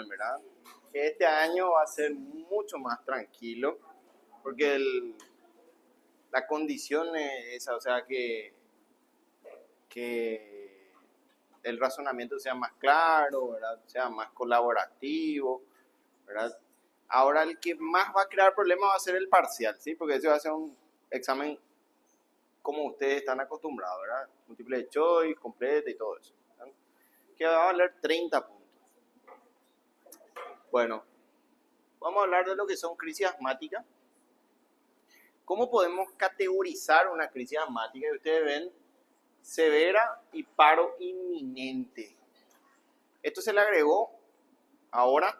¿verdad? Que este año va a ser mucho más tranquilo porque la condición es esa, o sea, que el razonamiento sea más claro, ¿verdad? Sea más colaborativo, ¿verdad? Ahora el que más va a crear problemas va a ser el parcial, ¿sí? Porque ese va a ser un examen como ustedes están acostumbrados, ¿verdad? Múltiple choice, completa y todo eso, ¿verdad? Que va a valer 30 puntos. Bueno, vamos a hablar de lo que son crisis asmáticas. ¿Cómo podemos categorizar una crisis asmática? Y ustedes ven severa y paro inminente. Esto se le agregó ahora.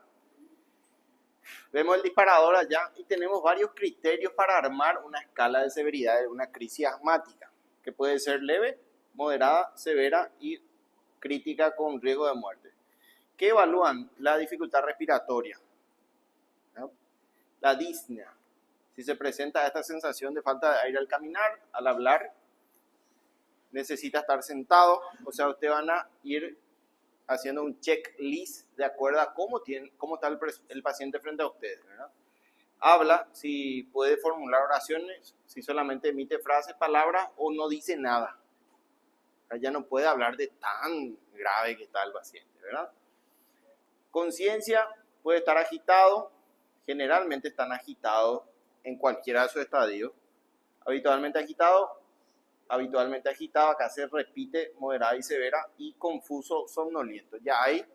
Vemos el disparador allá y tenemos varios criterios para armar una escala de severidad de una crisis asmática, que puede ser leve, moderada, severa y crítica con riesgo de muerte. ¿Qué evalúan? La dificultad respiratoria, ¿no? La disnea. Si se presenta esta sensación de falta de aire al caminar, al hablar, necesita estar sentado, o sea, ustedes van a ir haciendo un checklist de acuerdo a cómo está el paciente frente a ustedes, ¿verdad? Habla, si puede formular oraciones, si solamente emite frases, palabras o no dice nada. Ya no puede hablar de tan grave que está el paciente, ¿verdad? Conciencia, puede estar agitado, generalmente están agitados en cualquiera de sus estadios. Habitualmente agitado, acá se repite moderada y severa, y confuso, somnoliento. Ya hay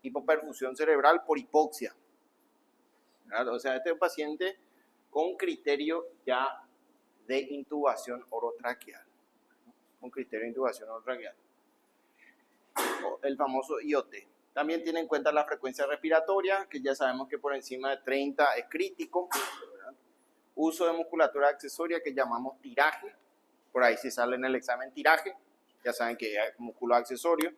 hipoperfusión cerebral por hipoxia, ¿verdad? O sea, este es un paciente con criterio ya de intubación orotraqueal, con criterio de intubación orotraqueal, el famoso IOT. También tiene en cuenta la frecuencia respiratoria, que ya sabemos que por encima de 30 es crítico, ¿verdad? Uso de musculatura accesoria que llamamos tiraje, por ahí si sale en el examen tiraje, ya saben que es músculo accesorio.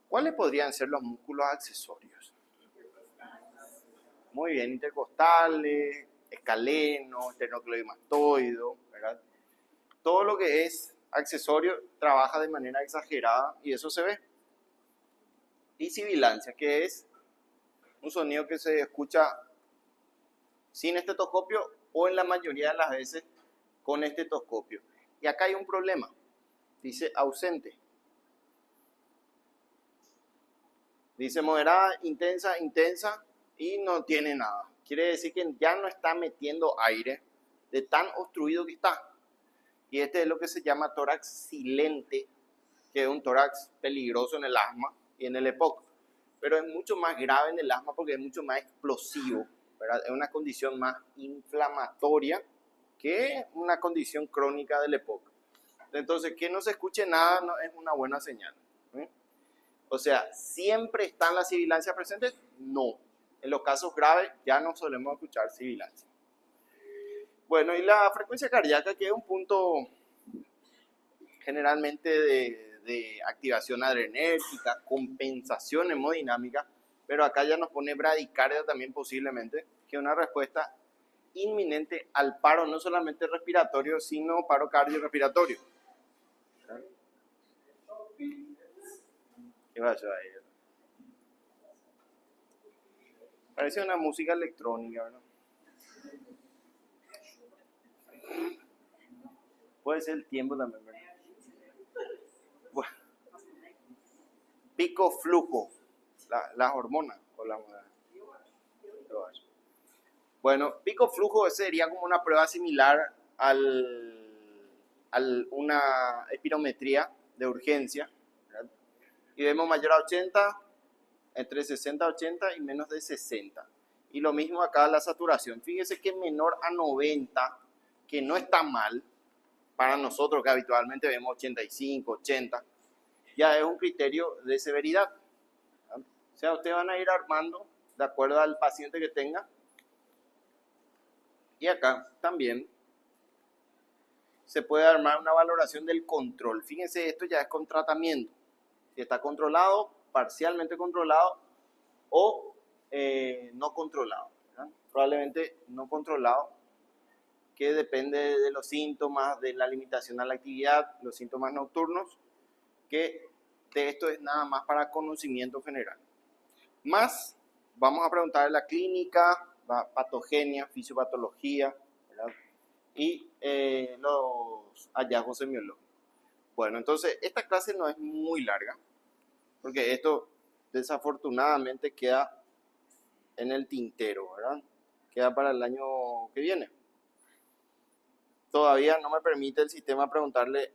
¿Cuáles podrían ser los músculos accesorios? Muy bien, intercostales, escaleno, esternocleidomastoideo, ¿verdad? Todo lo que es accesorio trabaja de manera exagerada y eso se ve. Y sibilancia, que es un sonido que se escucha sin estetoscopio o en la mayoría de las veces con estetoscopio. Y acá hay un problema, dice ausente. Dice moderada, intensa y no tiene nada. Quiere decir que ya no está metiendo aire de tan obstruido que está. Y este es lo que se llama tórax silente, que es un tórax peligroso en el asma y en el EPOC. Pero es mucho más grave en el asma porque es mucho más explosivo, ¿verdad? Es una condición más inflamatoria que una condición crónica del EPOC. Entonces, que no se escuche nada no es una buena señal, ¿eh? O sea, ¿siempre están las sibilancias presentes? No. En los casos graves ya no solemos escuchar sibilancia. Bueno, y la frecuencia cardíaca, que es un punto generalmente de activación adrenérgica, compensación hemodinámica, pero acá ya nos pone bradicardia también posiblemente, que es una respuesta inminente al paro no solamente respiratorio, sino paro cardiorrespiratorio. ¿Qué pasó ahí? Parece una música electrónica, ¿verdad? Puede ser el tiempo también, ¿verdad? Bueno, pico flujo, las hormonas o la... Bueno, pico flujo sería como una prueba similar a una espirometría de urgencia, ¿verdad? Y vemos mayor a 80, entre 60 a 80 y menos de 60. Y lo mismo acá la saturación. Fíjese que menor a 90, que no está mal, para nosotros que habitualmente vemos 85, 80, ya es un criterio de severidad, ¿verdad? O sea, ustedes van a ir armando de acuerdo al paciente que tenga. Y acá también se puede armar una valoración del control. Fíjense, esto ya es con tratamiento. Si está controlado, parcialmente controlado o no controlado, ¿verdad? Probablemente no controlado, que depende de los síntomas, de la limitación a la actividad, los síntomas nocturnos, que de esto es nada más para conocimiento general. Más, vamos a preguntar la clínica, patogenia, fisiopatología, ¿verdad? Y los hallazgos semiológicos. Bueno, entonces esta clase no es muy larga, porque esto desafortunadamente queda en el tintero, ¿verdad? Queda para el año que viene. Todavía no me permite el sistema preguntarle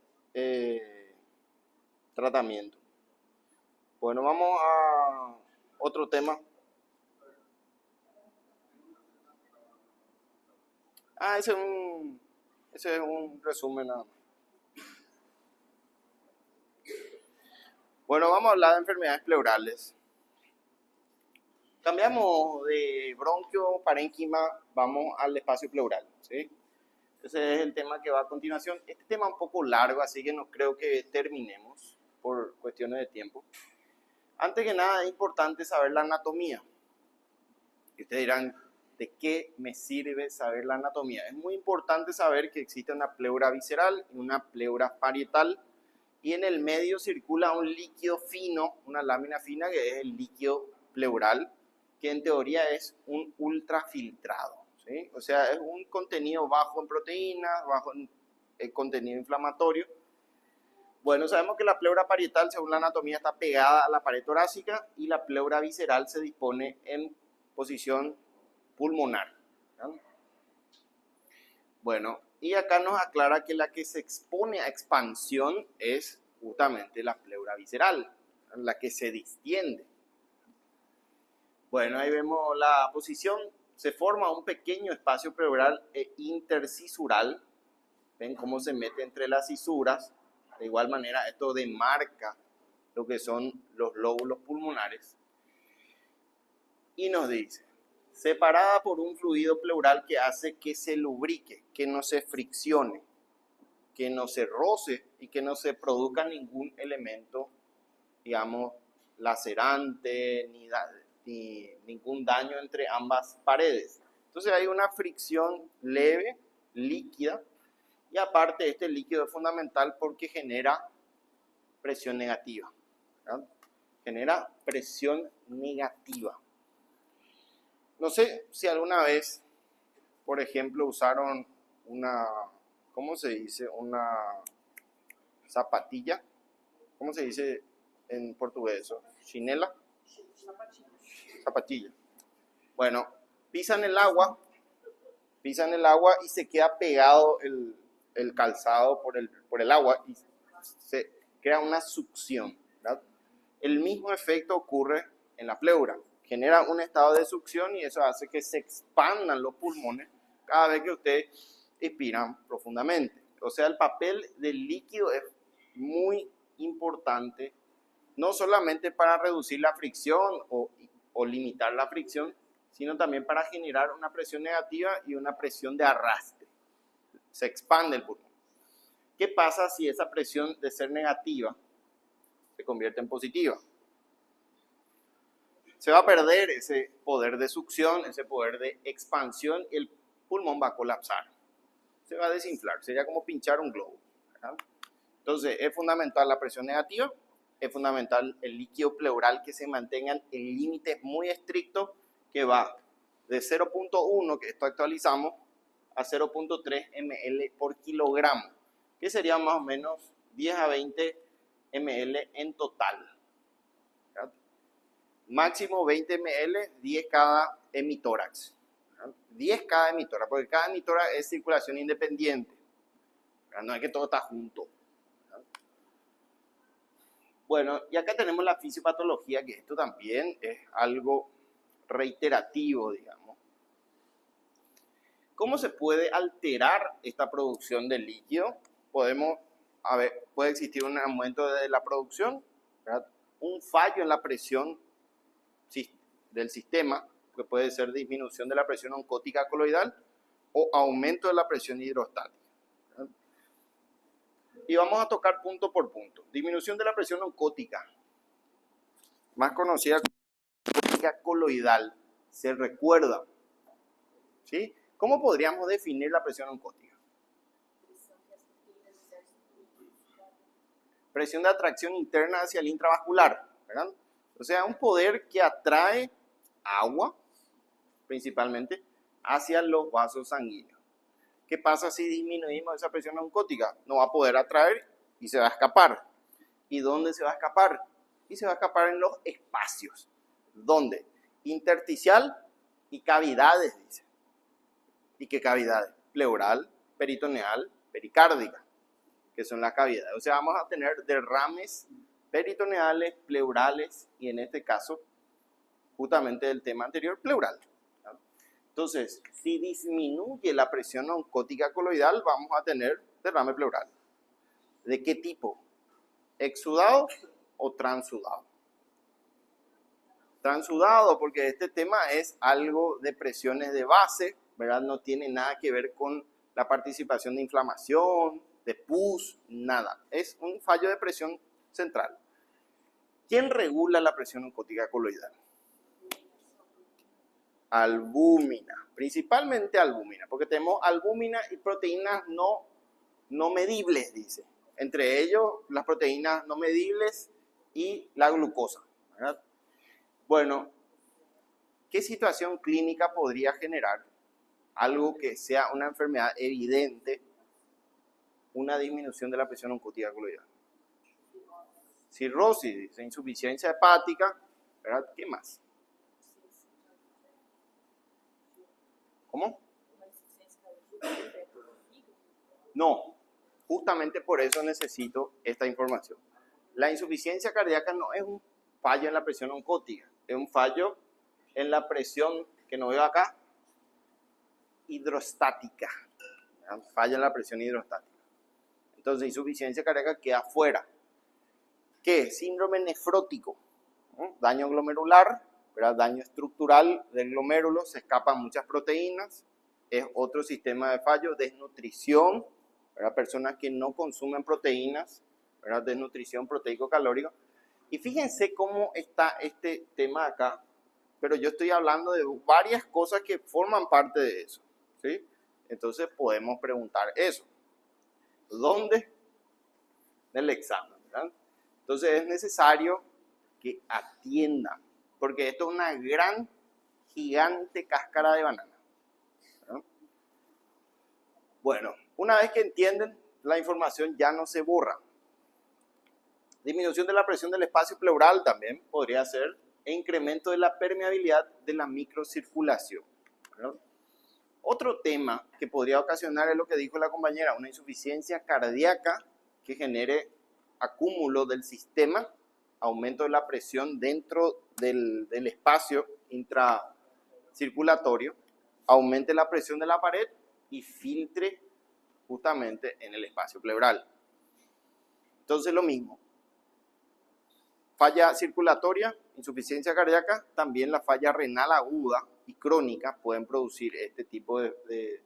tratamiento. Bueno, vamos a otro tema. Ese es un resumen nada más. Bueno, vamos a hablar de enfermedades pleurales. Cambiamos de bronquio, parénquima, vamos al espacio pleural, ¿sí? Ese es el tema que va a continuación. Este tema es un poco largo, así que no creo que terminemos por cuestiones de tiempo. Antes que nada, es importante saber la anatomía. Y ustedes dirán, ¿de qué me sirve saber la anatomía? Es muy importante saber que existe una pleura visceral y una pleura parietal, y en el medio circula un líquido fino, una lámina fina, que es el líquido pleural, que en teoría es un ultrafiltrado, ¿sí? O sea, es un contenido bajo en proteínas, bajo en contenido inflamatorio. Bueno, sabemos que la pleura parietal, según la anatomía, está pegada a la pared torácica, y la pleura visceral se dispone en posición pulmonar, ¿no? Bueno, y acá nos aclara que la que se expone a expansión es justamente la pleura visceral, la que se distiende. Bueno, ahí vemos la posición. Se forma un pequeño espacio pleural intercisural. Ven cómo se mete entre las cisuras. De igual manera, esto demarca lo que son los lóbulos pulmonares. Y nos dice, separada por un fluido pleural que hace que se lubrique, que no se friccione, que no se roce y que no se produzca ningún elemento, digamos, lacerante ni ningún daño entre ambas paredes. Entonces hay una fricción leve, líquida, y aparte este líquido es fundamental porque genera presión negativa, ¿verdad? Genera presión negativa. No sé si alguna vez, por ejemplo, usaron una, ¿cómo se dice? Una zapatilla. ¿Cómo se dice en portugués eso? ¿Chinela? Zapatilla. Bueno, pisan el agua y se queda pegado el calzado por el agua y se crea una succión, ¿verdad? El mismo efecto ocurre en la pleura. Genera un estado de succión y eso hace que se expandan los pulmones cada vez que ustedes expiran profundamente. O sea, el papel del líquido es muy importante, no solamente para reducir la fricción o limitar la fricción, sino también para generar una presión negativa y una presión de arrastre. Se expande el pulmón. ¿Qué pasa si esa presión de ser negativa se convierte en positiva? Se va a perder ese poder de succión, ese poder de expansión, y el pulmón va a colapsar. Se va a desinflar, sería como pinchar un globo, ¿verdad? Entonces, es fundamental la presión negativa, es fundamental el líquido pleural que se mantengan en límites muy estrictos, que va de 0.1, que esto actualizamos, a 0.3 ml por kilogramo, que sería más o menos 10 a 20 ml en total, ¿verdad? Máximo 20 ml, 10 cada hemitórax, ¿verdad? 10 cada hemitórax, porque cada hemitórax es circulación independiente, ¿verdad? No es que todo está junto. Bueno, y acá tenemos la fisiopatología, que esto también es algo reiterativo, digamos. ¿Cómo se puede alterar esta producción de líquido? Puede existir un aumento de la producción, ¿verdad? Un fallo en la presión del sistema, que puede ser disminución de la presión oncótica coloidal o aumento de la presión hidrostática, ¿verdad? Y vamos a tocar punto por punto. Disminución de la presión oncótica, más conocida como oncótica coloidal, se recuerda, ¿sí? ¿Cómo podríamos definir la presión oncótica? Presión de atracción interna hacia el intravascular, ¿verdad? O sea, un poder que atrae agua, principalmente, hacia los vasos sanguíneos. ¿Qué pasa si disminuimos esa presión oncótica? No va a poder atraer y se va a escapar. ¿Y dónde se va a escapar? Y se va a escapar en los espacios. ¿Dónde? Intersticial y cavidades, dice. ¿Y qué cavidades? Pleural, peritoneal, pericárdica, que son las cavidades. O sea, vamos a tener derrames peritoneales, pleurales y en este caso, justamente del tema anterior, pleural. Entonces, si disminuye la presión oncótica coloidal, vamos a tener derrame pleural. ¿De qué tipo? ¿Exsudado o transudado? Transudado, porque este tema es algo de presiones de base, ¿verdad? No tiene nada que ver con la participación de inflamación, de pus, nada. Es un fallo de presión central. ¿Quién regula la presión oncótica coloidal? Albúmina, principalmente albúmina, porque tenemos albúmina y proteínas no medibles, dice. Entre ellos, las proteínas no medibles y la glucosa, ¿verdad? Bueno, ¿qué situación clínica podría generar algo que sea una enfermedad evidente, una disminución de la presión oncótica coloidal? Cirrosis, insuficiencia hepática, ¿verdad? ¿Qué más? ¿Cómo? No, justamente por eso necesito esta información. La insuficiencia cardíaca no es un fallo en la presión oncótica, es un fallo en la presión, que no veo acá, hidrostática. Fallo en la presión hidrostática. Entonces, insuficiencia cardíaca queda fuera. ¿Qué? Síndrome nefrótico, ¿no? Daño glomerular, ¿verdad? Daño estructural del glomérulo, se escapan muchas proteínas, es otro sistema de fallo, desnutrición, ¿verdad? Personas que no consumen proteínas, ¿verdad? Desnutrición proteico-calórica. Y fíjense cómo está este tema acá, pero yo estoy hablando de varias cosas que forman parte de eso, ¿sí? Entonces podemos preguntar eso. ¿Dónde? En el examen, ¿verdad? Entonces es necesario que atiendan, porque esto es una gran, gigante cáscara de banana, ¿no? Bueno, una vez que entienden, la información ya no se borra. Disminución de la presión del espacio pleural también podría ser, e incremento de la permeabilidad de la microcirculación, ¿no? Otro tema que podría ocasionar es lo que dijo la compañera, una insuficiencia cardíaca que genere acúmulo del sistema, aumento de la presión dentro del espacio intracirculatorio, aumente la presión de la pared y filtre justamente en el espacio pleural. Entonces lo mismo, falla circulatoria, insuficiencia cardíaca, también la falla renal aguda y crónica pueden producir este tipo de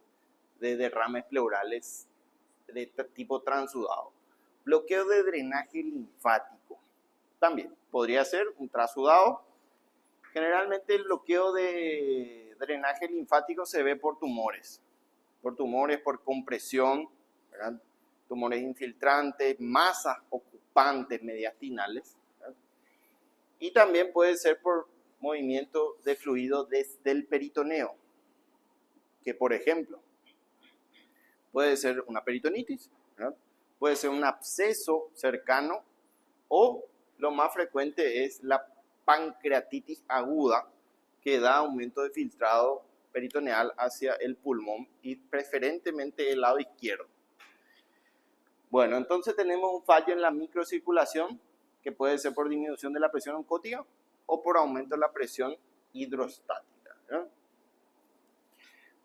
derrames pleurales de tipo transudado. Bloqueo de drenaje linfático, también podría ser un transudado. Generalmente el bloqueo de drenaje linfático se ve por tumores, por compresión, ¿verdad? Tumores infiltrantes, masas ocupantes mediastinales, ¿verdad? Y también puede ser por movimiento de fluido desde el peritoneo, que por ejemplo puede ser una peritonitis, ¿verdad? Puede ser un absceso cercano o lo más frecuente es la pancreatitis aguda que da aumento de filtrado peritoneal hacia el pulmón y preferentemente el lado izquierdo. Bueno, entonces tenemos un fallo en la microcirculación que puede ser por disminución de la presión oncótica o por aumento de la presión hidrostática, ¿verdad?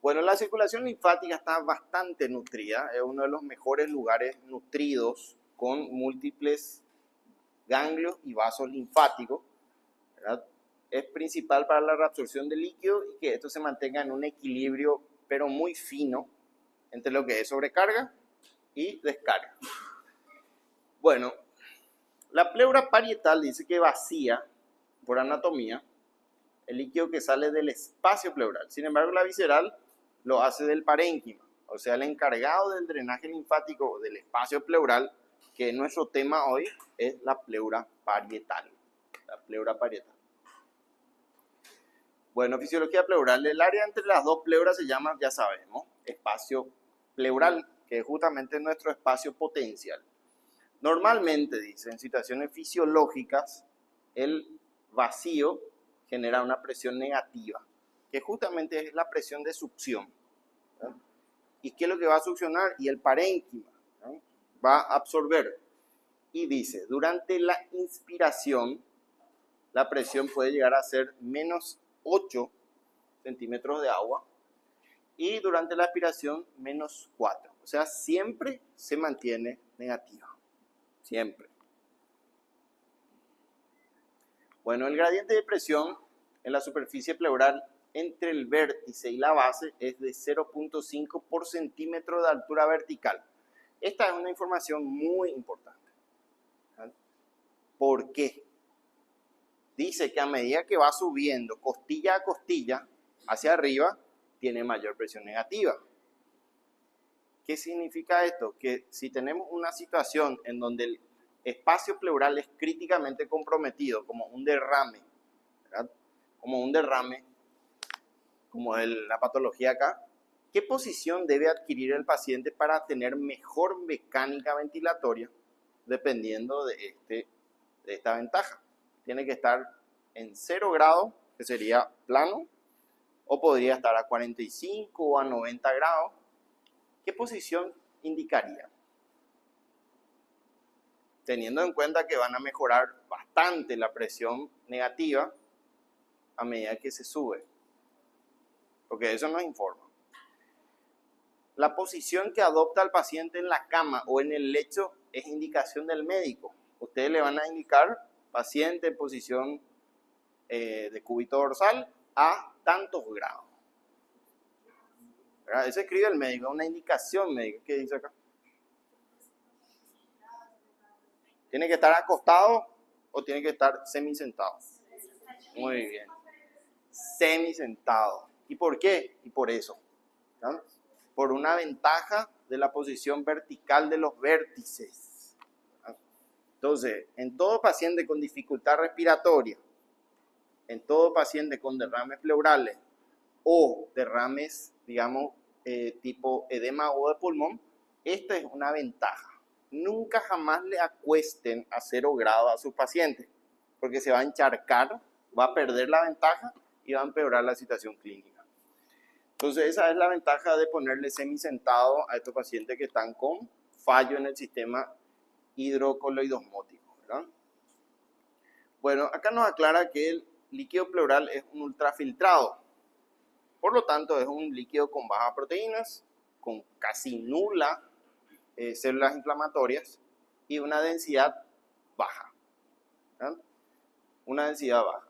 Bueno, la circulación linfática está bastante nutrida, es uno de los mejores lugares nutridos con múltiples ganglios y vasos linfáticos, ¿verdad? Es principal para la reabsorción de líquido y que esto se mantenga en un equilibrio, pero muy fino, entre lo que es sobrecarga y descarga. Bueno, la pleura parietal dice que vacía, por anatomía, el líquido que sale del espacio pleural. Sin embargo, la visceral lo hace del parénquima, o sea, el encargado del drenaje linfático del espacio pleural, que nuestro tema hoy es la pleura parietal. la pleura parietal. Bueno, fisiología pleural. El área entre las dos pleuras se llama, ya sabemos, espacio pleural, que es justamente nuestro espacio potencial. Normalmente, dice, en situaciones fisiológicas, el vacío genera una presión negativa, que justamente es la presión de succión, ¿no? ¿Y qué es lo que va a succionar? Y el parénquima, ¿no? Va a absorber. Y dice, durante la inspiración, la presión puede llegar a ser menos 8 centímetros de agua y durante la expiración menos 4. O sea, siempre se mantiene negativa. Siempre. Bueno, el gradiente de presión en la superficie pleural entre el vértice y la base es de 0.5 por centímetro de altura vertical. Esta es una información muy importante. ¿Por qué? Dice que a medida que va subiendo costilla a costilla hacia arriba, tiene mayor presión negativa. ¿Qué significa esto? Que si tenemos una situación en donde el espacio pleural es críticamente comprometido, como un derrame, ¿verdad? Como la patología acá, ¿qué posición debe adquirir el paciente para tener mejor mecánica ventilatoria? Dependiendo de esta ventaja. Tiene que estar en 0 grados, que sería plano, o podría estar a 45 o a 90 grados. ¿Qué posición indicaría? Teniendo en cuenta que van a mejorar bastante la presión negativa a medida que se sube, porque eso nos informa. La posición que adopta el paciente en la cama o en el lecho es indicación del médico. Ustedes le van a indicar paciente en posición de cúbito dorsal a tantos grados. ¿Verdad? Eso escribe el médico, una indicación médica. ¿Qué dice acá? ¿Tiene que estar acostado o tiene que estar semisentado? Muy bien. Semisentado. ¿Y por qué? Y por eso. ¿No? Por una ventaja de la posición vertical de los vértices. ¿No? Entonces, en todo paciente con dificultad respiratoria, en todo paciente con derrames pleurales o derrames, digamos, tipo edema o de pulmón, esta es una ventaja. Nunca jamás le acuesten a 0 grados a sus pacientes, porque se va a encharcar, va a perder la ventaja y va a empeorar la situación clínica. Entonces esa es la ventaja de ponerle semisentado a estos pacientes que están con fallo en el sistema hidrocoloidosmótico, ¿verdad? Bueno, acá nos aclara que el líquido pleural es un ultrafiltrado. Por lo tanto, es un líquido con bajas proteínas, con casi nula células inflamatorias y una densidad baja. ¿Verdad? Una densidad baja.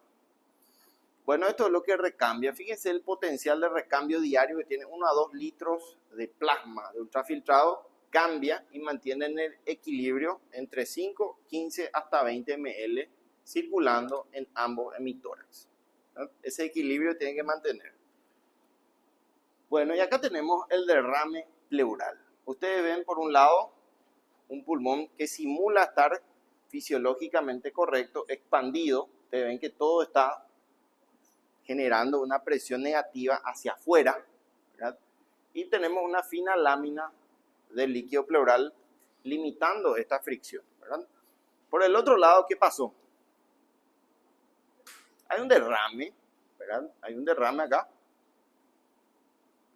Bueno, esto es lo que recambia. Fíjense el potencial de recambio diario que tiene 1 a 2 litros de plasma de ultrafiltrado, cambia y mantiene en el equilibrio entre 5, 15 hasta 20 ml circulando en ambos emisores. ¿Verdad? Ese equilibrio tiene que mantener. Bueno, y acá tenemos el derrame pleural. Ustedes ven por un lado un pulmón que simula estar fisiológicamente correcto, expandido. Ustedes ven que todo está generando una presión negativa hacia afuera, ¿verdad? Y tenemos una fina lámina del líquido pleural limitando esta fricción, ¿verdad? Por el otro lado, ¿qué pasó? Hay un derrame, ¿verdad? Hay un derrame acá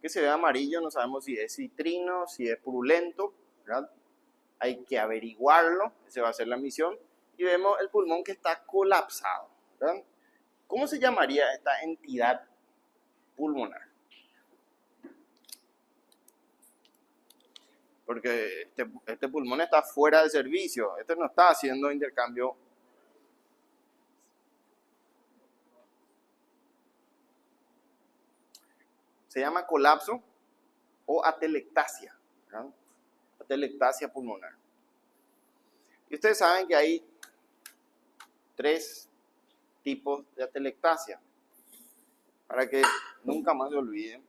que se ve amarillo, no sabemos si es citrino, si es purulento, ¿verdad? Hay que averiguarlo, esa va a ser la misión. Y vemos el pulmón que está colapsado, ¿verdad? ¿Cómo se llamaría esta entidad pulmonar? Porque este pulmón está fuera de servicio, este no está haciendo intercambio. Se llama colapso o atelectasia, ¿verdad? Atelectasia pulmonar. Y ustedes saben que hay 3 tipos de atelectasia, para que nunca más se olviden.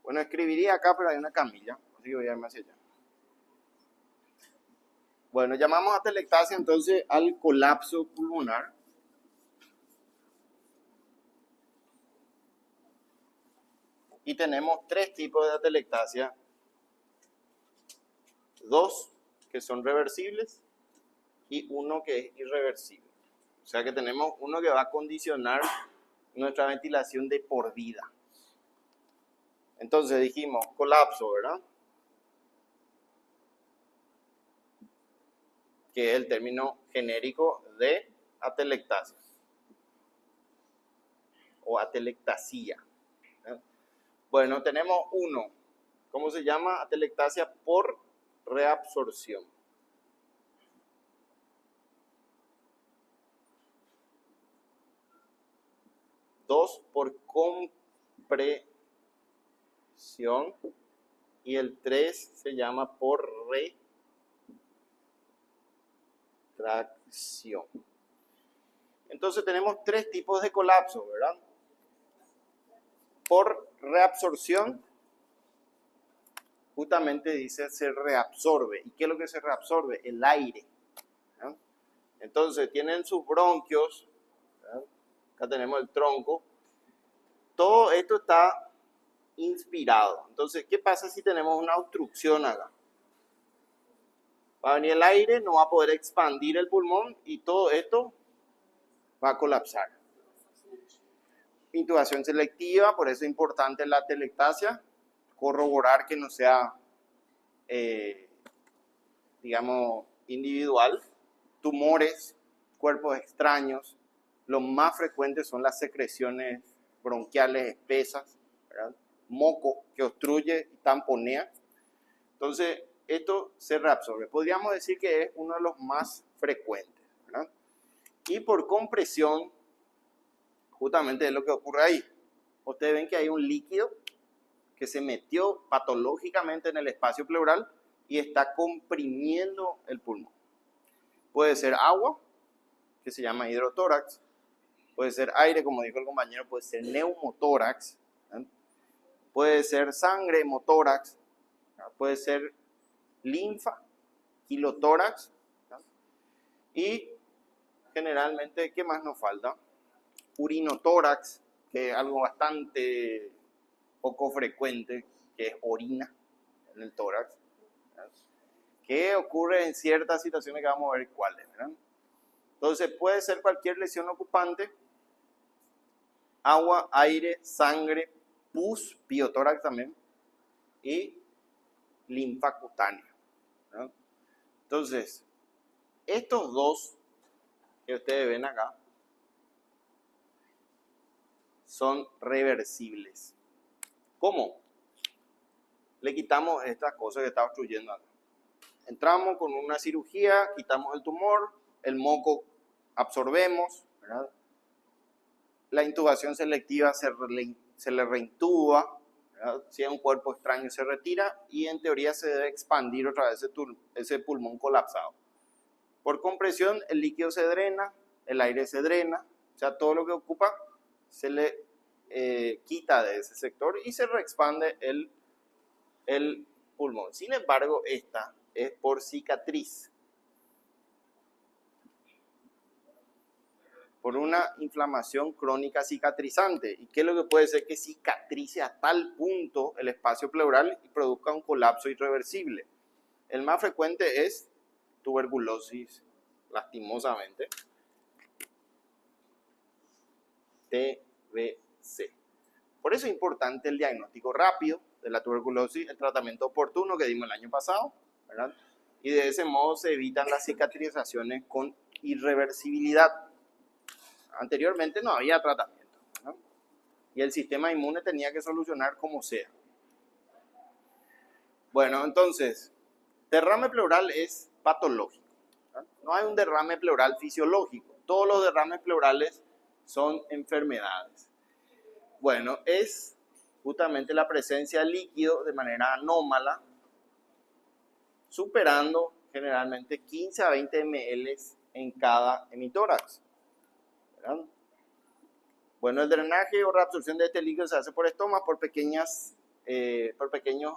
Bueno, escribiría acá, pero hay una camilla, así que voy a irme hacia allá. Bueno, llamamos atelectasia entonces al colapso pulmonar, Y tenemos 3 tipos de atelectasia. 2 que son reversibles y 1 que es irreversible. O sea que tenemos uno que va a condicionar nuestra ventilación de por vida. Entonces dijimos colapso, ¿verdad? Que es el término genérico de atelectasia o atelectasia. Bueno, tenemos uno. ¿Cómo se llama? Atelectasia por reabsorción. Dos por compresión. Y el 3 se llama por retracción. Entonces tenemos 3 tipos de colapso, ¿verdad? Por reabsorción, justamente dice se reabsorbe. ¿Y qué es lo que se reabsorbe? El aire, ¿verdad? Entonces tienen sus bronquios, ¿verdad? Acá tenemos el tronco. Todo esto está inspirado. Entonces, ¿qué pasa si tenemos una obstrucción acá? Va a venir el aire, no va a poder expandir el pulmón y todo esto va a colapsar. Intubación selectiva, por eso es importante la atelectasia, corroborar que no sea, digamos, individual. Tumores, cuerpos extraños, los más frecuentes son las secreciones bronquiales espesas, ¿verdad? Moco que obstruye y tamponea. Entonces, esto se reabsorbe. Podríamos decir que es uno de los más frecuentes, ¿verdad? Y por compresión, justamente es lo que ocurre ahí. Ustedes ven que hay un líquido que se metió patológicamente en el espacio pleural y está comprimiendo el pulmón. Puede ser agua, que se llama hidrotórax. Puede ser aire, como dijo el compañero, puede ser neumotórax. ¿Verdad? Puede ser sangre, hemotórax. ¿Verdad? Puede ser linfa, kilotórax. ¿Verdad? Y generalmente, ¿qué más nos falta? Urinotórax, que es algo bastante poco frecuente, que es orina en el tórax, ¿verdad? Que ocurre en ciertas situaciones que vamos a ver cuáles, ¿verdad? Entonces puede ser cualquier lesión ocupante, agua, aire, sangre, pus, piotórax también, y linfa cutánea, ¿verdad? Entonces, estos dos que ustedes ven acá son reversibles. ¿Cómo? Le quitamos estas cosas que está obstruyendo acá. Entramos con una cirugía, quitamos el tumor, el moco absorbemos, ¿verdad? La intubación selectiva se le reintuba, ¿verdad? Si es un cuerpo extraño se retira y en teoría se debe expandir otra vez ese pulmón colapsado. Por compresión el líquido se drena, el aire se drena, o sea, todo lo que ocupa se le quita de ese sector y se reexpande el pulmón. Sin embargo, esta es por cicatriz, por una inflamación crónica cicatrizante. ¿Y qué es lo que puede ser? Que cicatrice a tal punto el espacio pleural y produzca un colapso irreversible. El más frecuente es tuberculosis, lastimosamente, TBC. Por eso es importante el diagnóstico rápido de la tuberculosis, el tratamiento oportuno que dimos el año pasado, ¿verdad? Y de ese modo se evitan las cicatrizaciones con irreversibilidad. Anteriormente no había tratamiento, ¿no? Y el sistema inmune tenía que solucionar como sea. Bueno, entonces, derrame pleural es patológico, ¿no? No hay un derrame pleural fisiológico. Todos los derrames pleurales son enfermedades. Bueno, es justamente la presencia de líquido de manera anómala, superando generalmente 15 a 20 ml en cada hemitórax, ¿verdad? Bueno, el drenaje o reabsorción de este líquido se hace por estomas, por pequeños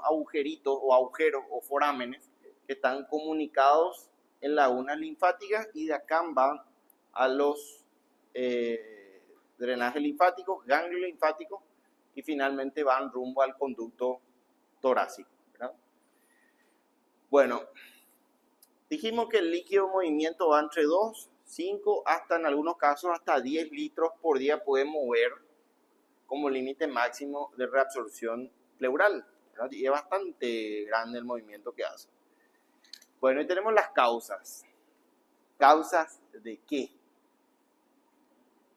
agujeritos o agujeros o forámenes que están comunicados en lagunas linfáticas y de acá van a los drenajes linfáticos, ganglios linfáticos y finalmente van rumbo al conducto torácico, ¿verdad? Bueno, dijimos que el líquido en movimiento va entre 2, 5, hasta en algunos casos hasta 10 litros por día puede mover como límite máximo de reabsorción pleural, ¿verdad? Y es bastante grande el movimiento que hace. Bueno, y tenemos las causas. ¿Causas de qué?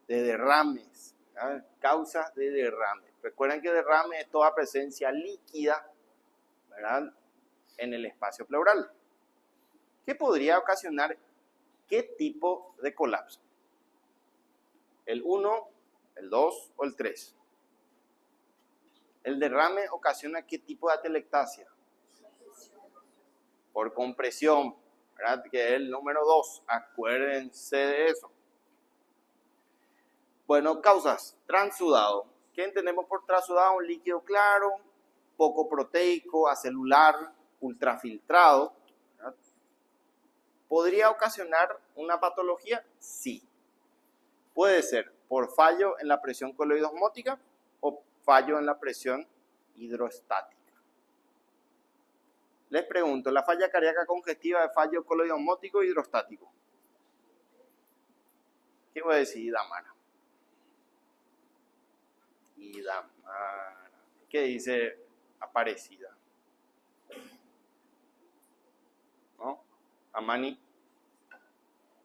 De derrames, ¿verdad? Causas de derrame. Recuerden que derrame es toda presencia líquida, ¿verdad?, en el espacio pleural. ¿Qué podría ocasionar qué tipo de colapso? ¿El 1, el 2 o el 3? ¿El derrame ocasiona qué tipo de atelectasia? Por compresión, ¿verdad?, que es el número 2. Acuérdense de eso. Bueno, causas. Transudado. ¿Qué entendemos por transudado? Un líquido claro, poco proteico, acelular, ultrafiltrado, ¿verdad? ¿Podría ocasionar una patología? Sí. Puede ser por fallo en la presión coloidosmótica o fallo en la presión hidrostática. Les pregunto, ¿la falla cardíaca congestiva es fallo coloidosmótico o hidrostático? ¿Qué voy a decir, Damara? Y Damara. ¿Qué dice Aparecida? ¿No? Amani.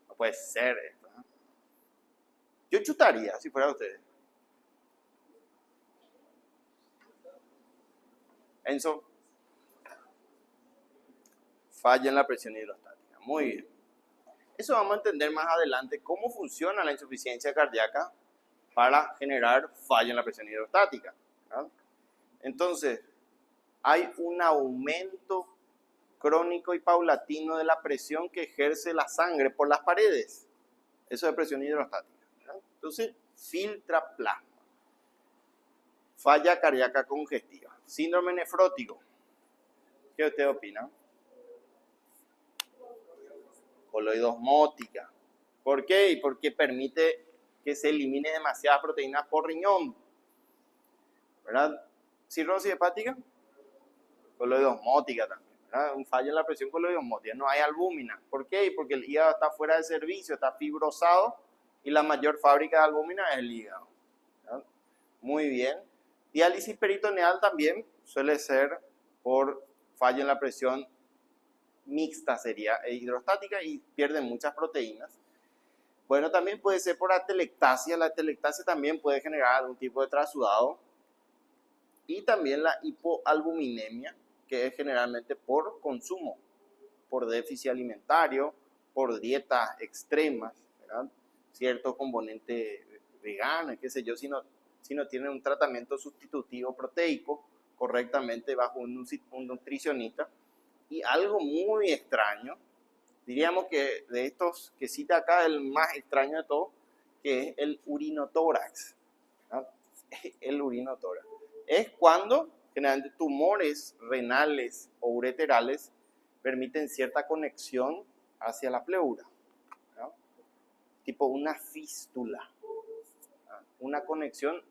No puede ser esto, ¿no? Yo chutaría si fuera ustedes. Enzo. Falla en la presión hidrostática. Muy bien. Eso vamos a entender más adelante cómo funciona la insuficiencia cardíaca para generar fallo en la presión hidrostática, ¿verdad? Entonces, hay un aumento crónico y paulatino de la presión que ejerce la sangre por las paredes. Eso es presión hidrostática, ¿verdad? Entonces, filtra plasma. Falla cardíaca congestiva. Síndrome nefrótico. ¿Qué usted opina? Coloidosmótica. ¿Por qué? Porque permite que se elimine demasiadas proteínas por riñón, ¿verdad? Cirrosis hepática, coloidosmótica también, ¿verdad? Un fallo en la presión coloidosmótica, no hay albúmina. ¿Por qué? Porque el hígado está fuera de servicio, está fibrosado y la mayor fábrica de albúmina es el hígado, ¿verdad? Muy bien. Diálisis peritoneal también suele ser por fallo en la presión mixta, sería hidrostática, y pierden muchas proteínas. Bueno, también puede ser por atelectasia. La atelectasia también puede generar algún tipo de transudado. Y también la hipoalbuminemia, que es generalmente por consumo, por déficit alimentario, por dietas extremas, ¿verdad? Cierto componente vegano, qué sé yo, si no tienen un tratamiento sustitutivo proteico correctamente bajo un nutricionista. Y algo muy extraño, diríamos que de estos que cita acá, el más extraño de todo, que es el urinotórax, ¿no? El urinotórax es cuando generalmente tumores renales o ureterales permiten cierta conexión hacia la pleura, ¿no? Tipo una fístula, ¿no? Una conexión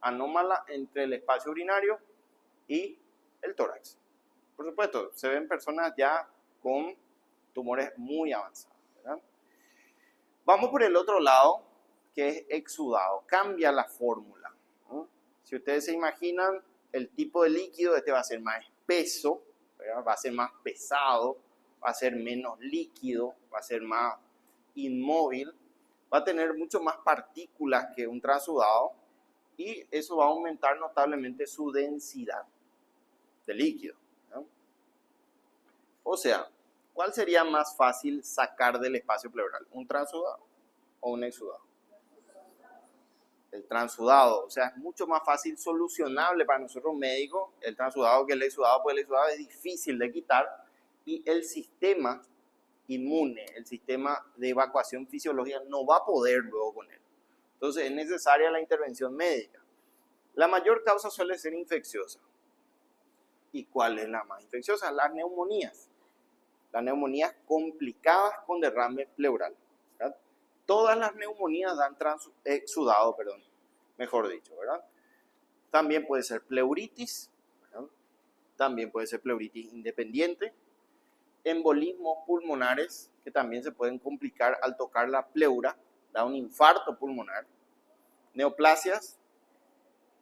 anómala entre el espacio urinario y el tórax. Por supuesto, se ven personas ya con tumores muy avanzados, ¿verdad? Vamos por el otro lado, que es exudado. Cambia la fórmula, ¿no? Si ustedes se imaginan el tipo de líquido, este va a ser más espeso, ¿verdad? Va a ser más pesado, va a ser menos líquido, va a ser más inmóvil, va a tener mucho más partículas que un transudado y eso va a aumentar notablemente su densidad de líquido, ¿no? O sea, ¿cuál sería más fácil sacar del espacio pleural? ¿Un transudado o un exudado? El transudado, o sea, es mucho más fácil solucionable para nosotros médicos el transudado que el exudado, porque el exudado es difícil de quitar y el sistema inmune, el sistema de evacuación fisiológica no va a poder luego con él. Entonces es necesaria la intervención médica. La mayor causa suele ser infecciosa. ¿Y cuál es la más infecciosa? Las neumonías. Las neumonías complicadas con derrame pleural, ¿verdad? Todas las neumonías dan exudado, mejor dicho, ¿verdad? También puede ser pleuritis, ¿verdad? También puede ser pleuritis independiente. Embolismos pulmonares que también se pueden complicar al tocar la pleura, da un infarto pulmonar. Neoplasias,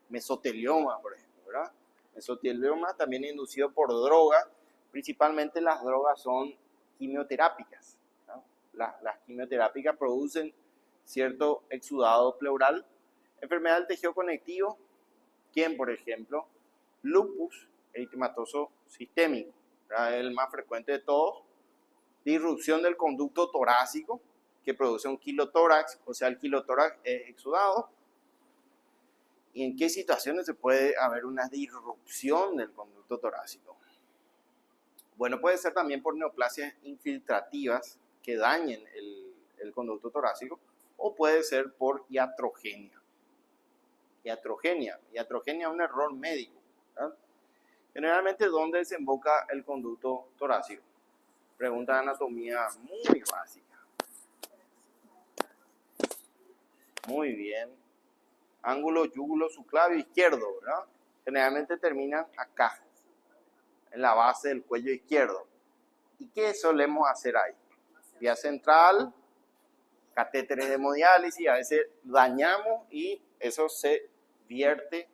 mesotelioma, por ejemplo, ¿verdad? Mesotelioma también inducido por drogas, principalmente las drogas son quimioterápicas, ¿no? Las quimioterápicas producen cierto exudado pleural. Enfermedad del tejido conectivo, ¿quién, por ejemplo? Lupus eritematoso sistémico, ¿verdad? El más frecuente de todos. Disrupción del conducto torácico, que produce un quilotórax, o sea, el quilotórax es exudado. ¿Y en qué situaciones se puede haber una disrupción del conducto torácico? Bueno, puede ser también por neoplasias infiltrativas que dañen el conducto torácico, o puede ser por iatrogenia. Iatrogenia es un error médico, ¿verdad? Generalmente, ¿dónde desemboca el conducto torácico? Pregunta de anatomía muy básica. Muy bien. Ángulo yúgulo subclavio izquierdo, ¿verdad? Generalmente terminan acá, en la base del cuello izquierdo. ¿Y qué solemos hacer ahí? Vía central, catéteres de hemodiálisis, a veces dañamos y eso se vierte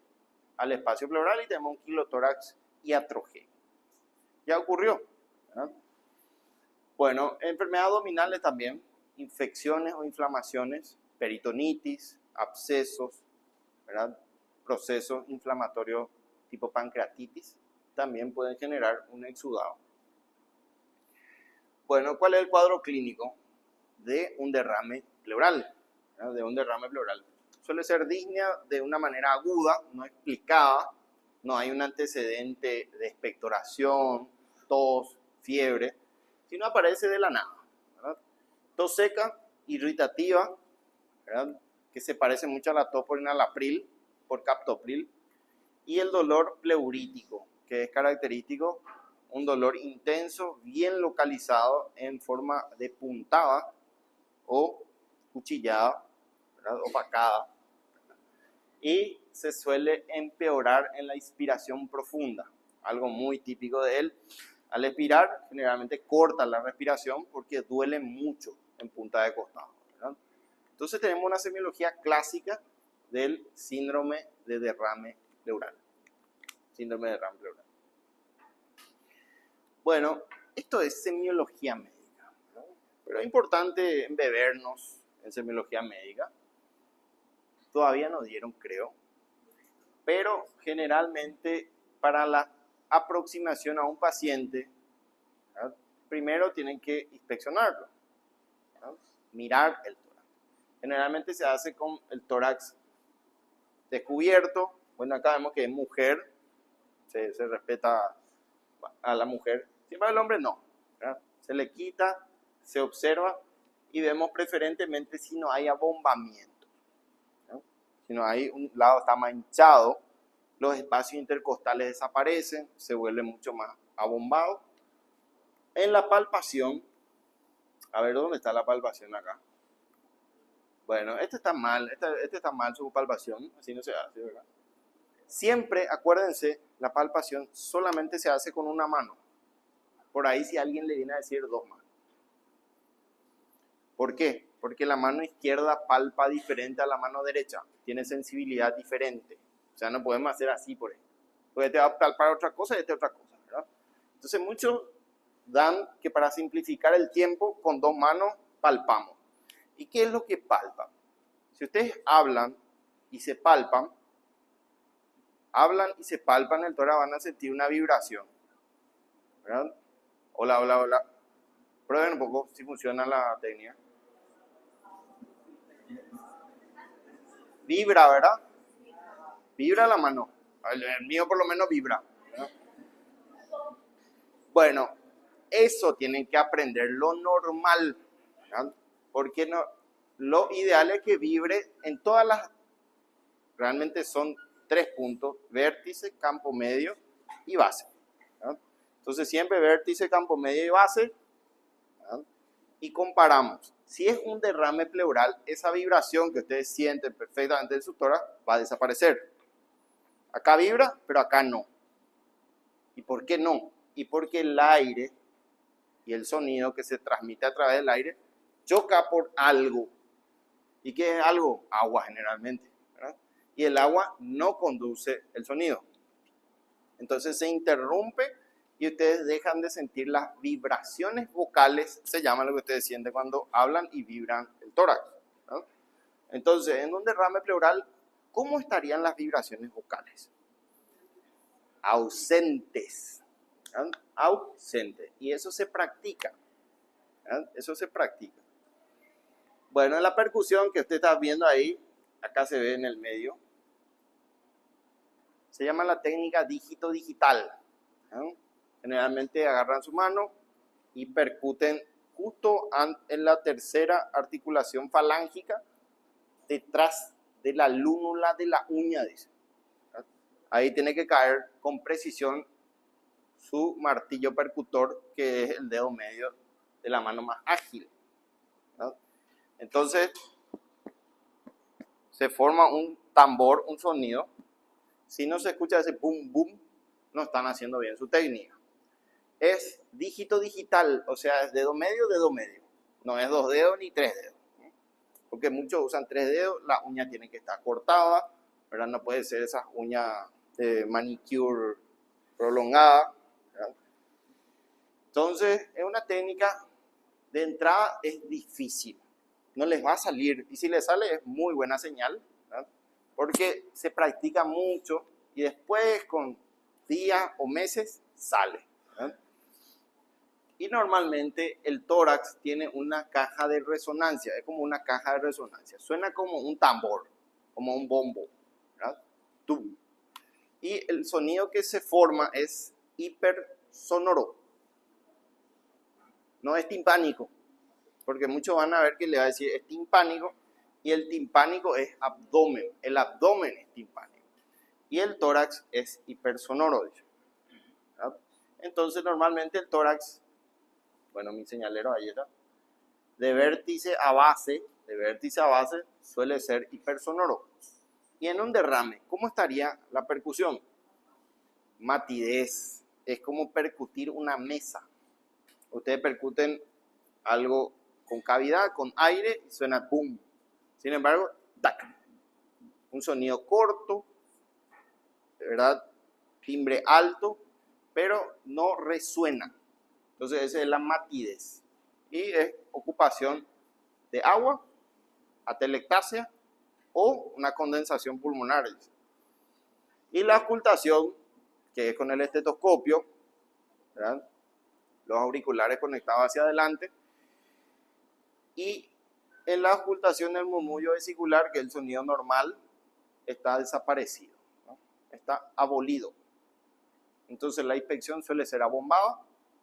al espacio pleural y tenemos un quilotórax iatrogénico. Ya ocurrió, ¿verdad? Bueno, enfermedades abdominales también, infecciones o inflamaciones, peritonitis, abscesos, ¿verdad? Procesos inflamatorios tipo pancreatitis también pueden generar un exudado. Bueno, ¿cuál es el cuadro clínico de un derrame pleural? ¿Verdad? De un derrame pleural. Suele ser disnea de una manera aguda, no explicada, no hay un antecedente de expectoración, tos, fiebre, sino aparece de la nada, ¿verdad? Tos seca, irritativa, ¿verdad? Que se parece mucho a la tos por enalapril, por captopril, y el dolor pleurítico, que es característico, un dolor intenso, bien localizado en forma de puntada o cuchillada, ¿verdad? Opacada, y se suele empeorar en la inspiración profunda, algo muy típico de él. Al expirar, generalmente corta la respiración porque duele mucho en punta de costado, ¿verdad? Entonces tenemos una semiología clásica del síndrome de derrame pleural. Síndrome de derrame pleural. Bueno, esto es semiología médica, ¿no? Pero es importante embebernos en semiología médica. Todavía no dieron, creo. Pero generalmente para la aproximación a un paciente, ¿verdad? Primero tienen que inspeccionarlo, ¿verdad? Mirar el tórax. Generalmente se hace con el tórax descubierto. Bueno, acá vemos que es mujer, se respeta a la mujer. Siempre al hombre no, ¿verdad? Se le quita, se observa y vemos preferentemente si no hay abombamiento, ¿no? Si no hay un lado está manchado, los espacios intercostales desaparecen, se vuelve mucho más abombado. En la palpación, a ver dónde está la palpación acá. Bueno, este está mal, este está mal su palpación, así no se hace, ¿verdad? Siempre, acuérdense, la palpación solamente se hace con una mano. Por ahí si alguien le viene a decir dos manos. ¿Por qué? Porque la mano izquierda palpa diferente a la mano derecha, tiene sensibilidad diferente. O sea, no podemos hacer así, por ejemplo. Porque te va a palpar otra cosa y este otra cosa, ¿verdad? Entonces muchos dan que para simplificar el tiempo, con dos manos palpamos. ¿Y qué es lo que palpan? Si ustedes hablan y se palpan el tórax, van a sentir una vibración, ¿verdad? Hola, hola, hola. Prueben un poco si funciona la técnica. Vibra, ¿verdad? Vibra la mano. El mío por lo menos vibra, ¿verdad? Bueno, eso tienen que aprender, lo normal, ¿verdad? Porque no, lo ideal es que vibre en todas las, realmente son 3 puntos, vértice, campo medio y base, ¿verdad? Entonces siempre vértice, campo medio y base, ¿verdad? Y comparamos. Si es un derrame pleural, esa vibración que ustedes sienten perfectamente en su tórax va a desaparecer. Acá vibra, pero acá no. ¿Y por qué no? Y porque el aire y el sonido que se transmite a través del aire choca por algo. ¿Y qué es algo? Agua generalmente, ¿verdad? Y el agua no conduce el sonido. Entonces se interrumpe y ustedes dejan de sentir las vibraciones vocales, se llama lo que ustedes sienten cuando hablan y vibran el tórax, ¿no? Entonces, en un derrame pleural, ¿cómo estarían las vibraciones vocales? Ausentes, ¿no? Ausentes. Y eso se practica, ¿no? Eso se practica. Bueno, la percusión que usted está viendo ahí, acá se ve en el medio, se llama la técnica dígito digital, ¿no? Generalmente agarran su mano y percuten justo en la tercera articulación falángica detrás de la lúnula de la uña, dice. Ahí tiene que caer con precisión su martillo percutor, que es el dedo medio de la mano más ágil, ¿no? Entonces se forma un tambor, un sonido. Si no se escucha ese boom, boom, no están haciendo bien su técnica. Es dígito digital, o sea, es dedo medio, dedo medio. No es 2 dedos ni 3 dedos. Porque muchos usan 3 dedos, la uña tiene que estar cortada, ¿verdad? No puede ser esas uñas de manicure prolongada, ¿verdad? Entonces, es una técnica de entrada, es difícil. No les va a salir, y si les sale es muy buena señal, ¿verdad? Porque se practica mucho y después con días o meses sale, ¿verdad? Y normalmente el tórax tiene una caja de resonancia, es como una caja de resonancia, suena como un tambor, como un bombo, ¿verdad? Tum. Y el sonido que se forma es hipersonoro, no es timpánico, porque muchos van a ver que le va a decir es timpánico, y el timpánico es abdomen, el abdomen es timpánico, y el tórax es hipersonoro, ¿verdad? Entonces normalmente el tórax, bueno, mi señalero ahí está, de vértice a base suele ser hipersonoro. Y en un derrame, ¿cómo estaría la percusión? Matidez, es como percutir una mesa. Ustedes percuten algo con cavidad, con aire, y suena pum. Sin embargo, tac, un sonido corto, ¿verdad? Timbre alto, pero no resuena. Entonces esa es la matidez. Y es ocupación de agua, atelectasia o una condensación pulmonar. Y la auscultación, que es con el estetoscopio, ¿verdad? Los auriculares conectados hacia adelante. Y en la auscultación del murmullo vesicular, que es el sonido normal, está desaparecido, ¿no? Está abolido. Entonces la inspección suele ser abombada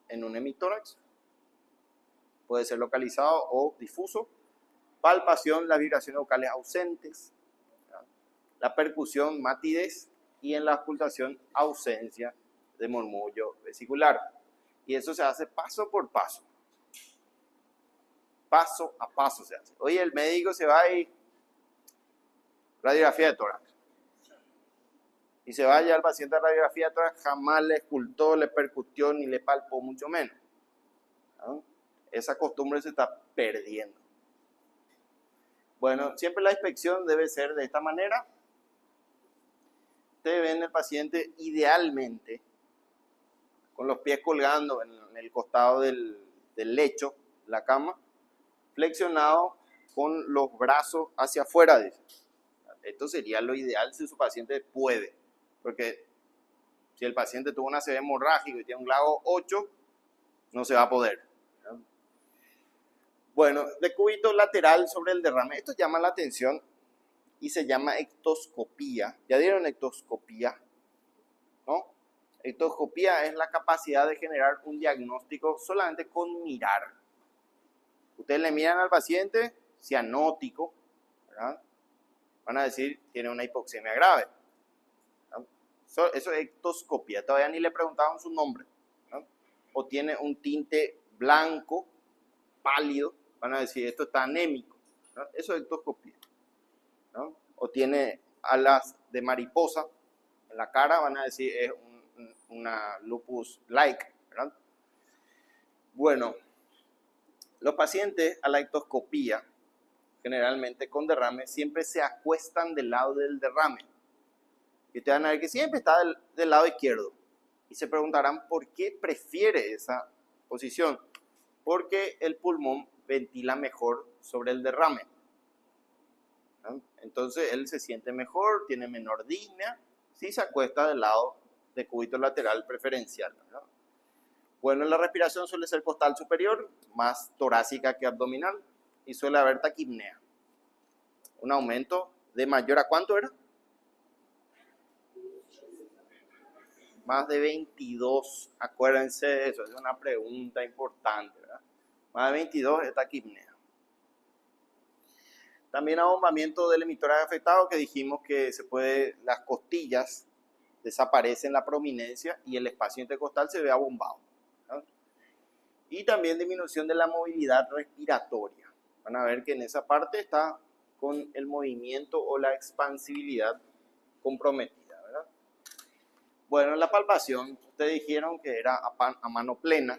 en un hemitórax, puede ser localizado o difuso. Palpación, las vibraciones vocales ausentes, ¿verdad? La percusión, matidez, y en la auscultación, ausencia de murmullo vesicular. Y eso se hace paso por paso. Paso a paso se hace. Hoy el médico se va y radiografía de tórax. Y se va ya al paciente a radiografía de tórax, jamás le escultó, le percutió ni le palpó, mucho menos, ¿no? Esa costumbre se está perdiendo. Bueno, siempre la inspección debe ser de esta manera. Ustedes ven el paciente idealmente con los pies colgando en el costado del lecho, la cama, flexionado con los brazos hacia afuera. Esto sería lo ideal si su paciente puede, porque si el paciente tuvo una ACV hemorrágico y tiene un grado 8, no se va a poder. Bueno, decúbito lateral sobre el derrame. Esto llama la atención y se llama ectoscopía. ¿Ya dieron ectoscopía? ¿No? Ectoscopía es la capacidad de generar un diagnóstico solamente con mirar. Ustedes le miran al paciente cianótico, ¿verdad? Van a decir, tiene una hipoxemia grave, ¿verdad? Eso es ectoscopía. Todavía ni le preguntaban su nombre, ¿verdad? O tiene un tinte blanco, pálido, van a decir, esto está anémico, ¿verdad? Eso es ectoscopía, ¿verdad? O tiene alas de mariposa, en la cara, van a decir es una lupus-like, ¿verdad? Bueno, los pacientes a la ictoscopía, generalmente con derrame, siempre se acuestan del lado del derrame. Y ustedes van a ver que siempre está del lado izquierdo. Y se preguntarán por qué prefiere esa posición. Porque el pulmón ventila mejor sobre el derrame, ¿no? Entonces él se siente mejor, tiene menor disnea si se acuesta del lado de cúbito lateral preferencial, ¿no? Bueno, la respiración suele ser costal superior, más torácica que abdominal, y suele haber taquipnea. Un aumento de mayor a ¿cuánto era? Más de 22, acuérdense de eso, es una pregunta importante, ¿verdad? Más de 22 es taquipnea. También abombamiento del emitor afectado, que dijimos que las costillas desaparecen la prominencia y el espacio intercostal se ve abombado, ¿no? Y también disminución de la movilidad respiratoria. Van a ver que en esa parte está con el movimiento o la expansibilidad comprometida, ¿verdad? Bueno, la palpación, ustedes dijeron que era a mano plena,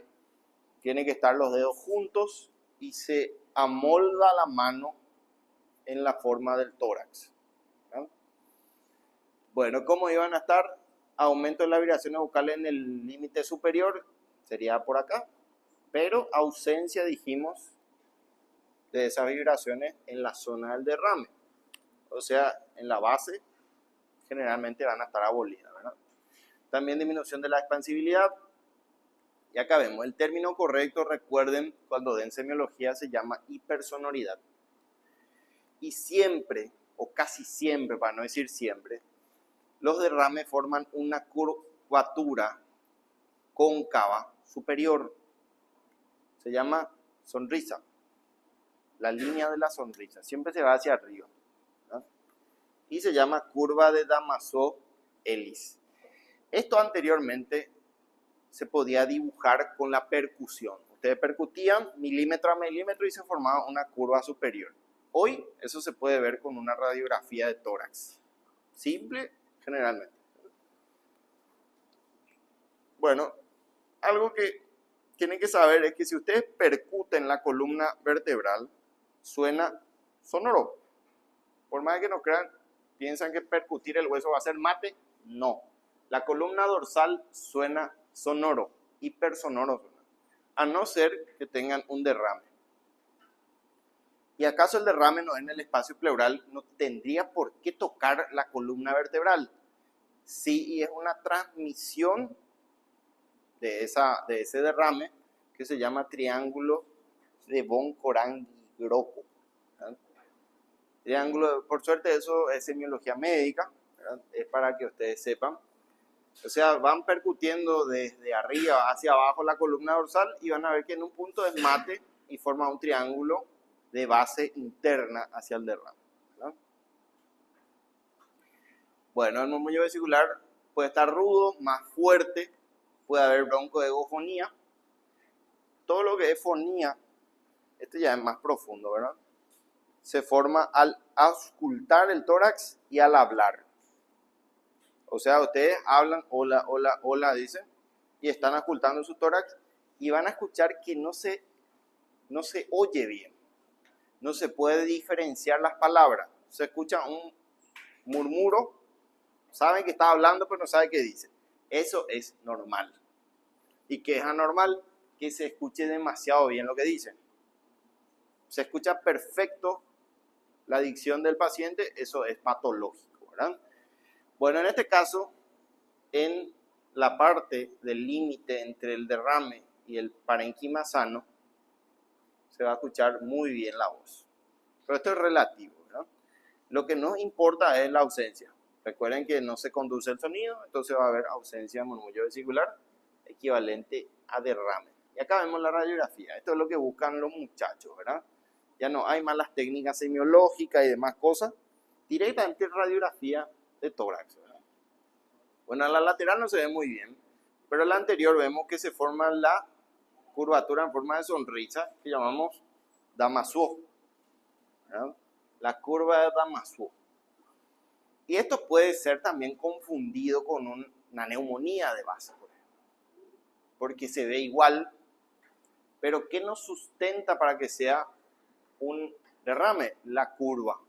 tienen que estar los dedos juntos y se amolda la mano en la forma del tórax, ¿no? Bueno, ¿cómo iban a estar? Aumento de las vibraciones vocales en el límite superior, sería por acá, pero ausencia, dijimos, de esas vibraciones en la zona del derrame. O sea, en la base generalmente van a estar abolidas, ¿verdad? También disminución de la expansibilidad. Y acá vemos, el término correcto, recuerden, cuando den semiología se llama hipersonoridad. Y siempre, o casi siempre, para no decir siempre, los derrames forman una curvatura cóncava superior. Se llama sonrisa. La línea de la sonrisa siempre se va hacia arriba, ¿no? Y se llama curva de Damaso-Ellis. Esto anteriormente se podía dibujar con la percusión. Ustedes percutían milímetro a milímetro y se formaba una curva superior. Hoy eso se puede ver con una radiografía de tórax. Simple, generalmente. Bueno, algo que tienen que saber es que si ustedes percuten la columna vertebral, suena sonoro. Por más que no crean, piensan que percutir el hueso va a ser mate. No. La columna dorsal suena sonoro, hipersonoro suena, a no ser que tengan un derrame. ¿Y acaso el derrame no en el espacio pleural no tendría por qué tocar la columna vertebral? Sí, y es una transmisión de ese derrame que se llama triángulo de von Coran-Grocco. Triángulo, por suerte eso es semiología médica, ¿verdad? Es para que ustedes sepan. O sea, van percutiendo desde arriba hacia abajo la columna dorsal y van a ver que en un punto es mate y forma un triángulo de base interna hacia el derrame, ¿verdad? Bueno, el murmullo vesicular puede estar rudo, más fuerte, puede haber broncoegofonía. Todo lo que es fonía, este ya es más profundo, ¿verdad? Se forma al auscultar el tórax y al hablar. O sea, ustedes hablan, hola, hola, hola, dicen, y están auscultando su tórax y van a escuchar que no se oye bien. No se puede diferenciar las palabras. Se escucha un murmuro, saben que está hablando, pero no sabe qué dice. Eso es normal. ¿Y qué es anormal? Que se escuche demasiado bien lo que dicen. Se escucha perfecto la dicción del paciente, eso es patológico, ¿verdad? Bueno, en este caso, en la parte del límite entre el derrame y el parénquima sano, se va a escuchar muy bien la voz. Pero esto es relativo, ¿no? Lo que nos importa es la ausencia. Recuerden que no se conduce el sonido, entonces va a haber ausencia de murmullo vesicular equivalente a derrame. Y acá vemos la radiografía. Esto es lo que buscan los muchachos, ¿verdad? Ya no hay más las técnicas semiológicas y demás cosas. Directamente radiografía de tórax, ¿verdad? Bueno, la lateral no se ve muy bien, pero en la anterior vemos que se forma la curvatura en forma de sonrisa que llamamos Damasio, ¿verdad? La curva de Damasio. Y esto puede ser también confundido con una neumonía de base, por ejemplo, porque se ve igual, pero ¿qué nos sustenta para que sea un derrame? La curva.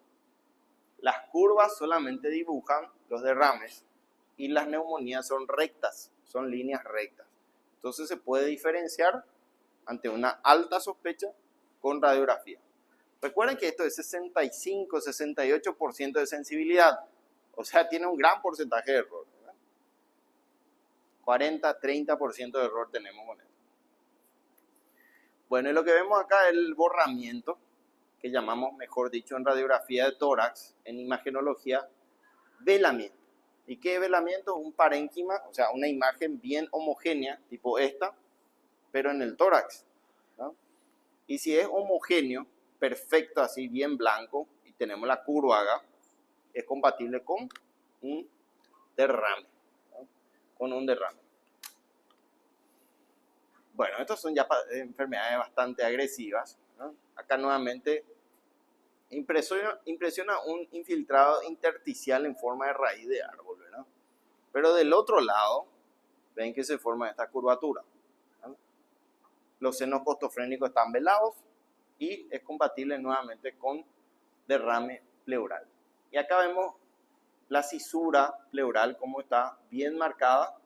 Las curvas solamente dibujan los derrames y las neumonías son rectas, son líneas rectas. Entonces se puede diferenciar ante una alta sospecha con radiografía. Recuerden que esto es 65-68% de sensibilidad, o sea, tiene un gran porcentaje de error. 40-30% de error tenemos con esto. Bueno, y lo que vemos acá es el borramiento, que llamamos, mejor dicho, en radiografía de tórax, en imagenología, velamiento. ¿Y qué es velamiento? Un parénquima, o sea, una imagen bien homogénea, tipo esta, pero en el tórax, ¿no? Y si es homogéneo, perfecto, así bien blanco, y tenemos la curva acá, es compatible con un derrame, ¿no? Con un derrame. Bueno, estas son ya enfermedades bastante agresivas, ¿no? Acá nuevamente impresiona un infiltrado intersticial en forma de raíz de árbol, ¿verdad? Pero del otro lado, ven que se forma esta curvatura, ¿no? Los senos costofrénicos están velados y es compatible nuevamente con derrame pleural. Y acá vemos la cisura pleural como está bien marcada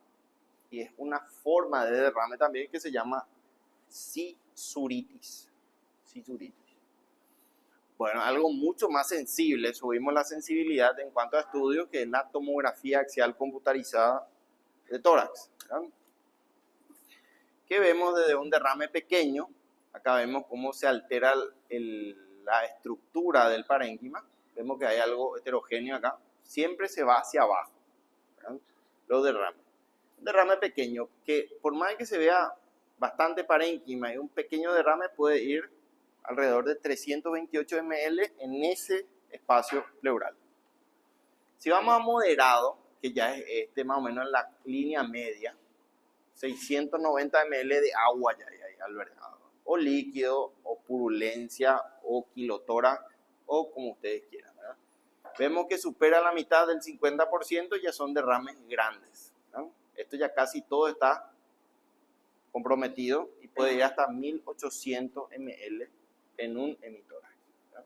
y es una forma de derrame también que se llama cisuritis. Bueno, algo mucho más sensible, subimos la sensibilidad en cuanto a estudios, que es la tomografía axial computarizada de tórax, ¿verdad? Que vemos desde un derrame pequeño, acá vemos cómo se altera la estructura del parénquima, vemos que hay algo heterogéneo acá, siempre se va hacia abajo, ¿verdad? Los derrames. Un derrame pequeño, que por más que se vea bastante parénquima y un pequeño derrame puede ir alrededor de 328 ml en ese espacio pleural. Si vamos a moderado, que ya es más o menos en la línea media, 690 ml de agua ya hay albergado, o líquido, o purulencia, o kilotórax, o como ustedes quieran, ¿verdad? Vemos que supera la mitad del 50%, ya son derrames grandes, ¿no? Esto ya casi todo está comprometido y puede ir hasta 1800 ml en un hemitórax, ¿verdad?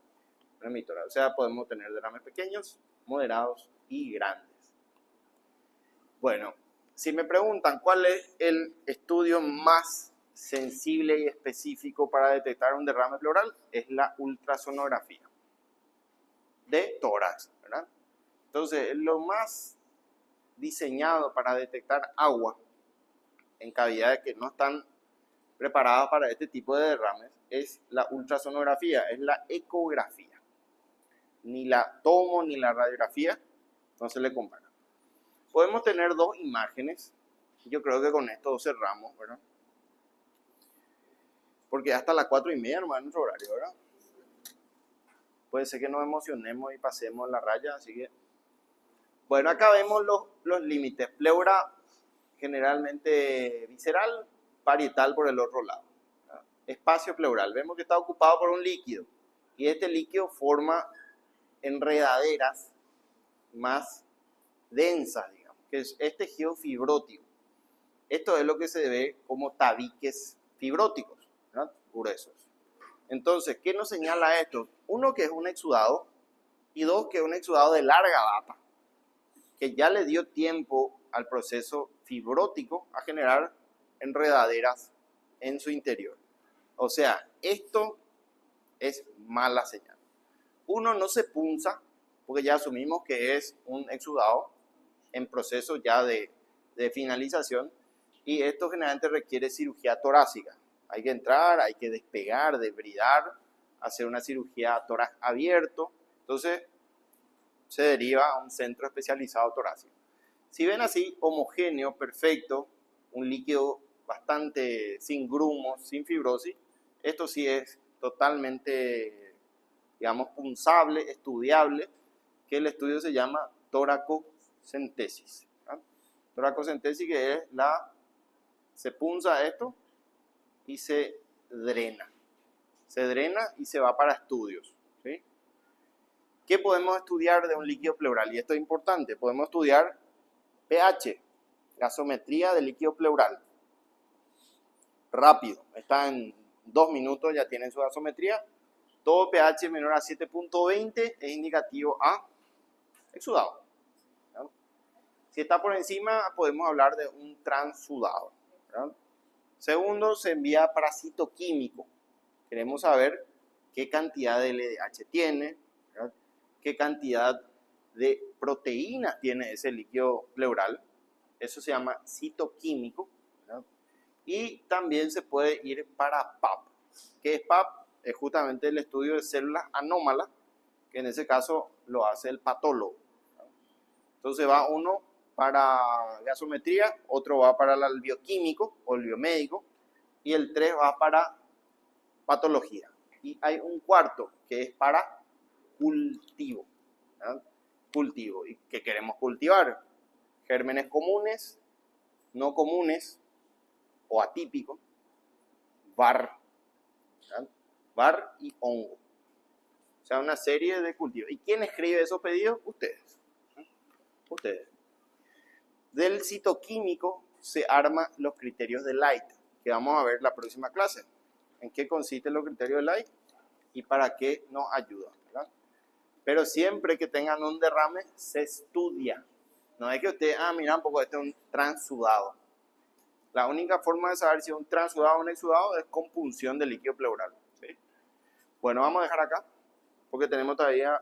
Un hemitórax. O sea, podemos tener derrames pequeños, moderados y grandes. Bueno, si me preguntan cuál es el estudio más sensible y específico para detectar un derrame pleural, es la ultrasonografía de tórax, ¿verdad? Entonces, lo más diseñado para detectar agua en cavidades que no están preparadas para este tipo de derrames es la ultrasonografía, es la ecografía. Ni la tomo ni la radiografía no se le compara. Podemos tener dos imágenes, yo creo que con esto cerramos, ¿verdad? Porque hasta las 4:30 nomás es nuestro horario, ¿verdad? Puede ser que nos emocionemos y pasemos la raya, así que... Bueno, acá vemos los límites. Pleura generalmente visceral, parietal por el otro lado, ¿verdad? Espacio pleural, vemos que está ocupado por un líquido y este líquido forma enredaderas más densas, digamos, que es tejido fibrótico. Esto es lo que se ve como tabiques fibróticos, ¿verdad? Gruesos. Entonces, ¿qué nos señala esto? Uno, que es un exudado, y dos, que es un exudado de larga data, que ya le dio tiempo al proceso fibrótico a generar enredaderas en su interior. O sea, esto es mala señal. Uno, no se punza, porque ya asumimos que es un exudado en proceso ya de finalización, y esto generalmente requiere cirugía torácica. Hay que entrar, hay que despegar, debridar, hacer una cirugía tórax abierto. Entonces, se deriva a un centro especializado torácico. Si ven así, homogéneo, perfecto, un líquido bastante sin grumos, sin fibrosis, esto sí es totalmente, digamos, punzable, estudiable, que el estudio se llama toracocentesis. ¿Ah? Toracocentesis, que es se punza esto y se drena. Se drena y se va para estudios, ¿sí? ¿Qué podemos estudiar de un líquido pleural? Y esto es importante, podemos estudiar pH, gasometría del líquido pleural. Rápido, está en 2 minutos, ya tienen su gasometría. Todo pH menor a 7.20 es indicativo a exudado. ¿Verdad? Si está por encima, podemos hablar de un transudado. ¿Verdad? Segundo, se envía para citoquímico. Queremos saber qué cantidad de LDH tiene, ¿verdad? Qué cantidad de proteínas tiene ese líquido pleural. Eso se llama citoquímico. ¿Verdad? Y también se puede ir para PAP. ¿Qué es PAP? Es justamente el estudio de células anómalas, que en ese caso lo hace el patólogo. Entonces va uno para gasometría, otro va para el bioquímico o el biomédico, y el 3 va para patología. Y hay un cuarto que es para cultivo. ¿Verdad? Cultivo. ¿Y qué queremos cultivar? Gérmenes comunes, no comunes o atípicos, VAR. ¿Verdad? VAR y hongo. O sea, una serie de cultivos. ¿Y quién escribe esos pedidos? Ustedes. Ustedes. Del citoquímico se arman los criterios de Light, que vamos a ver la próxima clase. ¿En qué consisten los criterios de Light y para qué nos ayudan? ¿Verdad? Pero siempre que tengan un derrame, se estudia. No es que usted, mira un poco, este es un transudado. La única forma de saber si es un transudado o un exudado es con punción del líquido pleural. ¿Sí? Bueno, vamos a dejar acá, porque tenemos todavía